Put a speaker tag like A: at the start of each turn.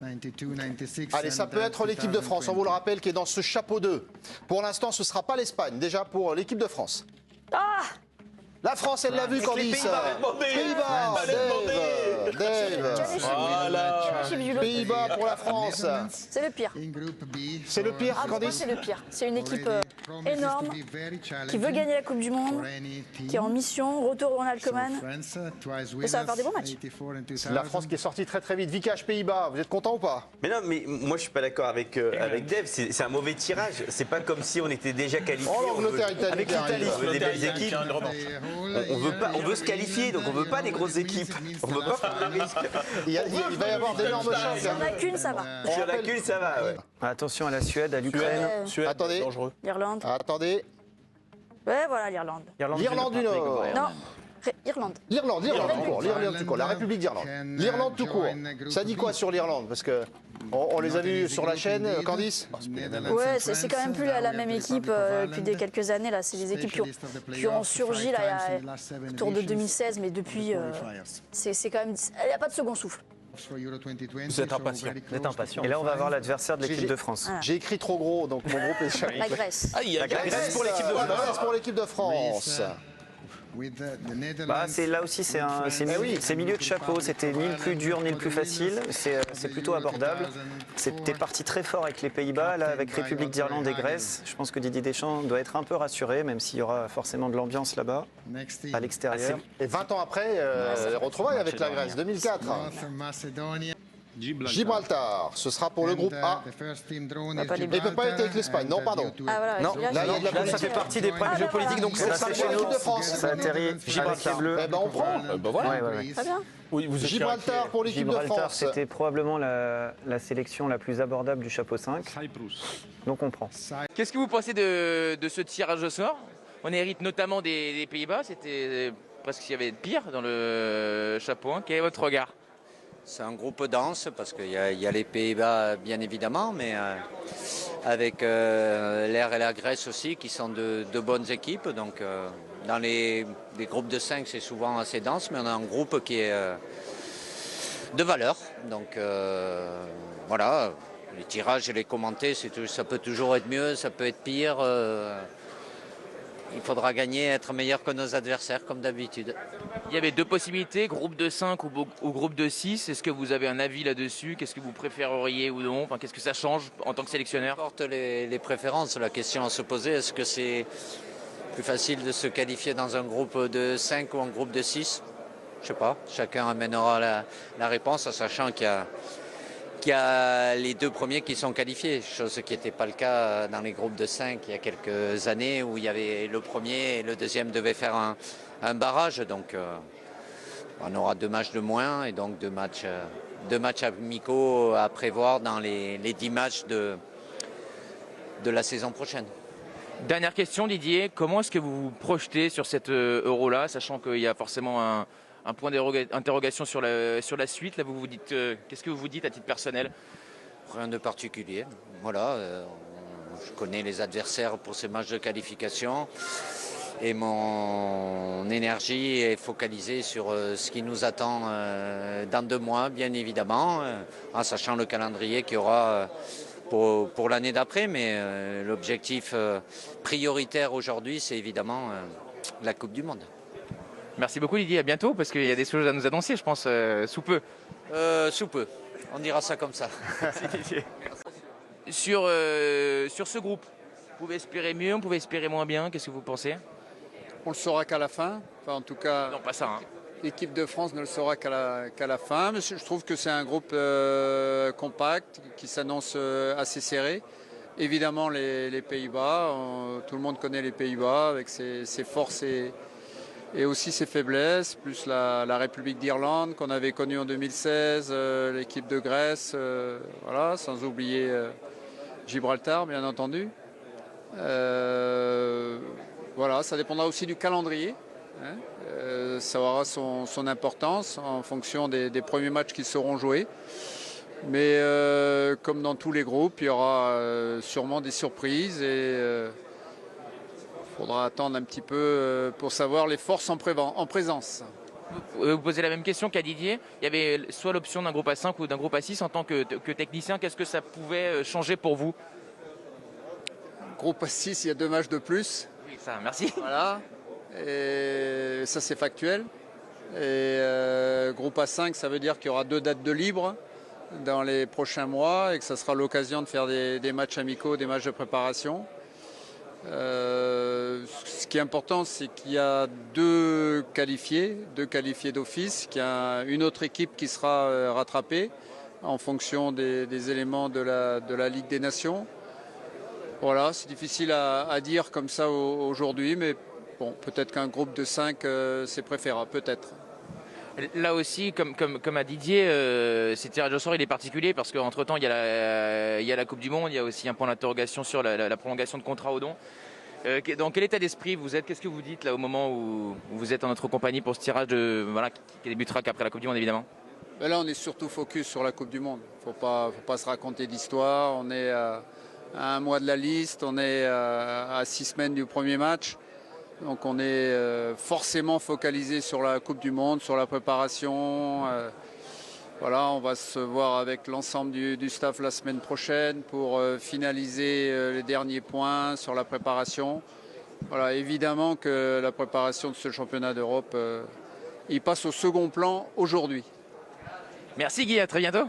A: Allez, ça peut être l'équipe de France, on vous le rappelle, qui est dans ce chapeau 2. Pour l'instant, ce ne sera pas l'Espagne, déjà pour l'équipe de France.
B: Ah!
A: La France, elle l'a vu, Candice. Pays-Bas, Dave. Pays-Bas pour la France.
B: C'est le pire.
A: C'est le pire,
B: Ah, pour moi,
A: Candice.
B: c'est le pire. C'est une équipe énorme, qui veut gagner la Coupe du Monde, qui est en mission, retour au Ronald Koeman. Et ça va faire des bons matchs.
A: La France qui est sortie très très vite. Vicage Pays-Bas, vous êtes content ou pas?
C: Mais non, mais moi je suis pas d'accord avec Dave. C'est un mauvais tirage. C'est pas comme si on était déjà qualifié.
A: Oh, l'Angleterre, Italie,
C: avec l'Italie, on veut des belles équipes. On veut se qualifier, donc on veut pas des grosses équipes. On veut pas prendre des risques.
A: Il va y avoir d'énormes chocs.
B: Il n'y en a qu'une, ça va.
C: Sur la cul, ça va. Ouais.
D: Attention à la Suède, à l'Ukraine.
A: Attendez.
B: L'Irlande.
A: Attendez.
B: Ouais, voilà, l'Irlande.
A: L'Irlande du Nord.
B: Non, Irlande.
A: L'Irlande tout court, la République d'Irlande. L'Irlande tout court. Ça dit quoi sur l'Irlande? Parce que on les a vus sur la chaîne, Candice.
B: Ouais, c'est quand même plus la même équipe depuis quelques années. Là, c'est des équipes qui ont surgi là, autour de 2016, mais depuis, c'est quand même, il n'y a pas de second souffle.
E: Vous êtes impatient.
D: Et là, on va voir l'adversaire de l'équipe de France.
B: Voilà.
A: J'ai écrit trop gros, donc mon groupe est...
B: La Grèce.
E: Ah, il y a
A: La Grèce
E: pour l'équipe de
A: La
E: France.
A: Grèce pour l'équipe de France.
D: Bah, là aussi, c'est milieu de chapeau. C'était ni le plus dur ni le plus facile. C'est plutôt abordable. C'était parti très fort avec les Pays-Bas. Là, avec République d'Irlande et Grèce, je pense que Didier Deschamps doit être un peu rassuré, même s'il y aura forcément de l'ambiance là-bas, à l'extérieur.
A: Et 20 ans après, retrouvailles avec la Grèce, 2004. Gibraltar, ce sera pour le groupe A. Il ne peut pas être avec l'Espagne, non, pardon.
B: Ah, voilà,
D: Non,
B: là,
A: là, il y a de la
D: Là, ça
A: politique.
D: fait partie des problèmes géopolitiques, donc
A: Ça
D: ça
A: sera
D: c'est
A: pour
D: chez nous.
A: l'équipe de France.
D: Ça atterrit avec les Bleus.
A: Eh ben on prend.
E: Ben voilà.
D: Ouais.
B: Très bien.
E: Oui, vous
A: Gibraltar pour l'équipe de
D: Gibraltar,
A: France.
D: c'était probablement la sélection la plus abordable du chapeau 5. Donc on prend.
F: Qu'est-ce que vous pensez de ce tirage au sort? On hérite notamment des Pays-Bas, c'était presque qu'il y avait de pire dans le chapeau 1. Quel est votre regard?
G: C'est un groupe dense parce qu'il y a les Pays-Bas bien évidemment, mais avec l'Air et la Grèce aussi qui sont de bonnes équipes. Donc dans les groupes de 5 c'est souvent assez dense, mais on a un groupe qui est de valeur. Donc voilà, les tirages et les commenter, ça peut toujours être mieux, ça peut être pire. Il faudra gagner, être meilleur que nos adversaires comme d'habitude.
F: Il y avait deux possibilités, groupe de 5 ou groupe de 6. Est-ce que vous avez un avis là-dessus? Qu'est-ce que vous préféreriez ou non? Enfin, qu'est-ce que ça change en tant que sélectionneur?
G: Peu importe les préférences, la question à se poser, est-ce que c'est plus facile de se qualifier dans un groupe de 5 ou un groupe de 6? Je ne sais pas, chacun amènera la réponse en sachant qu'il y a les deux premiers qui sont qualifiés, chose qui n'était pas le cas dans les groupes de 5 il y a quelques années où il y avait le premier et le deuxième devaient faire un barrage. Donc on aura 2 matchs de moins et donc 2 matchs amicaux à prévoir dans les 10 matchs de la saison prochaine.
F: Dernière question, Didier, comment est-ce que vous vous projetez sur cet Euro-là, sachant qu'il y a forcément un point d'interrogation sur la suite? Là, vous vous dites, qu'est-ce que vous vous dites à titre personnel?
G: Rien de particulier. Voilà, je connais les adversaires pour ces matchs de qualification et mon énergie est focalisée sur ce qui nous attend dans 2 mois, bien évidemment, en sachant le calendrier qu'il y aura pour l'année d'après. Mais l'objectif prioritaire aujourd'hui, c'est évidemment la Coupe du Monde.
F: Merci beaucoup Didier, à bientôt, parce qu'il y a des choses à nous annoncer, je pense, sous peu.
G: Sous peu, on dira ça comme ça.
F: Sur ce groupe, vous pouvez espérer mieux, on pouvait espérer moins bien, qu'est-ce que vous pensez?
H: On le saura qu'à la fin. Enfin, en tout cas,
F: Non, pas ça. Hein.
H: l'équipe de France ne le saura qu'à la fin. Mais je trouve que c'est un groupe compact qui s'annonce assez serré. Évidemment, les Pays-Bas, tout le monde connaît les Pays-Bas avec ses forces et aussi ses faiblesses, plus la République d'Irlande qu'on avait connue en 2016, l'équipe de Grèce, voilà, sans oublier Gibraltar, bien entendu. Voilà, ça dépendra aussi du calendrier. Hein. Ça aura son importance en fonction des premiers matchs qui seront joués. Mais comme dans tous les groupes, il y aura sûrement des surprises et il faudra attendre un petit peu pour savoir les forces en présence.
F: vous posez la même question qu'à Didier. Il y avait soit l'option d'un groupe A5 ou d'un groupe A6 en tant que technicien. Qu'est-ce que ça pouvait changer pour vous?
H: Groupe A6, il y a 2 matchs de plus.
F: Oui, ça, merci.
H: Voilà. Et ça, c'est factuel. Et groupe A5, ça veut dire qu'il y aura 2 dates de libre dans les prochains mois et que ça sera l'occasion de faire des matchs amicaux, des matchs de préparation. Ce qui est important, c'est qu'il y a 2 qualifiés d'office, qu'il y a une autre équipe qui sera rattrapée en fonction des éléments de la Ligue des Nations. Voilà, c'est difficile à dire comme ça aujourd'hui, mais bon, peut-être qu'un groupe de 5, c'est préférable, peut-être.
F: Là aussi, comme à Didier, ce tirage au sort il est particulier parce qu'entre-temps il y a la Coupe du Monde, il y a aussi un point d'interrogation sur la prolongation de contrat au don. Dans quel état d'esprit vous êtes? Qu'est-ce que vous dites là au moment où vous êtes en notre compagnie pour ce tirage qui débutera qu'après la Coupe du Monde évidemment?
H: Ben là on est surtout focus sur la Coupe du Monde. Faut pas se raconter d'histoire. On est à 1 mois de la liste, on est à 6 semaines du premier match. Donc on est forcément focalisé sur la Coupe du Monde, sur la préparation. Voilà, on va se voir avec l'ensemble du staff la semaine prochaine pour finaliser les derniers points sur la préparation. Voilà, évidemment que la préparation de ce championnat d'Europe, il passe au second plan aujourd'hui.
F: Merci Guy, à très bientôt.